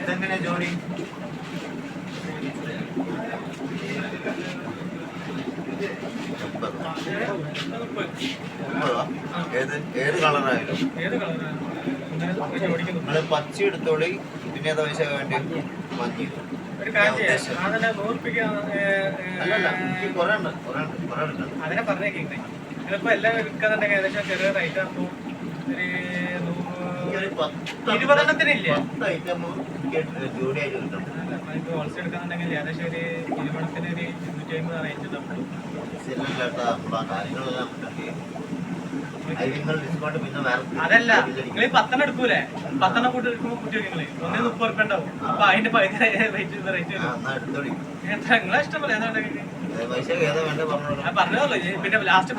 ഇതെങ്ങനെ ജോഡി? ഏത് കളറായാലും നിങ്ങള് പച്ച എടുത്തോളി. പിന്നെ ഏതാ പൈസ വേണ്ടി? മഞ്ഞ. അതിനെ പറഞ്ഞേക്കില്ലേ ഇതിപ്പോ എല്ലാം വിൽക്കാന്നുണ്ടെങ്കിൽ ഏകദേശം ചെറിയ റേറ്റ് ആകുമ്പോ ഒരു 20 ഹോൾസെയിൽ എടുക്കാന്നുണ്ടെങ്കിൽ ഏകദേശം ഒരു 20 ഒരു 250 റേറ്റ് ഉണ്ടാവും. അതല്ല നിങ്ങൾ 10 എടുക്കൂലേ, 10 കൂട്ടി എടുക്കുമ്പോ കുട്ടി നിങ്ങള് 30 ഉണ്ടാവും. അപ്പൊ അതിന്റെ പകുതി റേറ്റ് നിങ്ങളെ ഇഷ്ടം പോലെ പറഞ്ഞോളൂ. പിന്നെ ലാസ്റ്റ്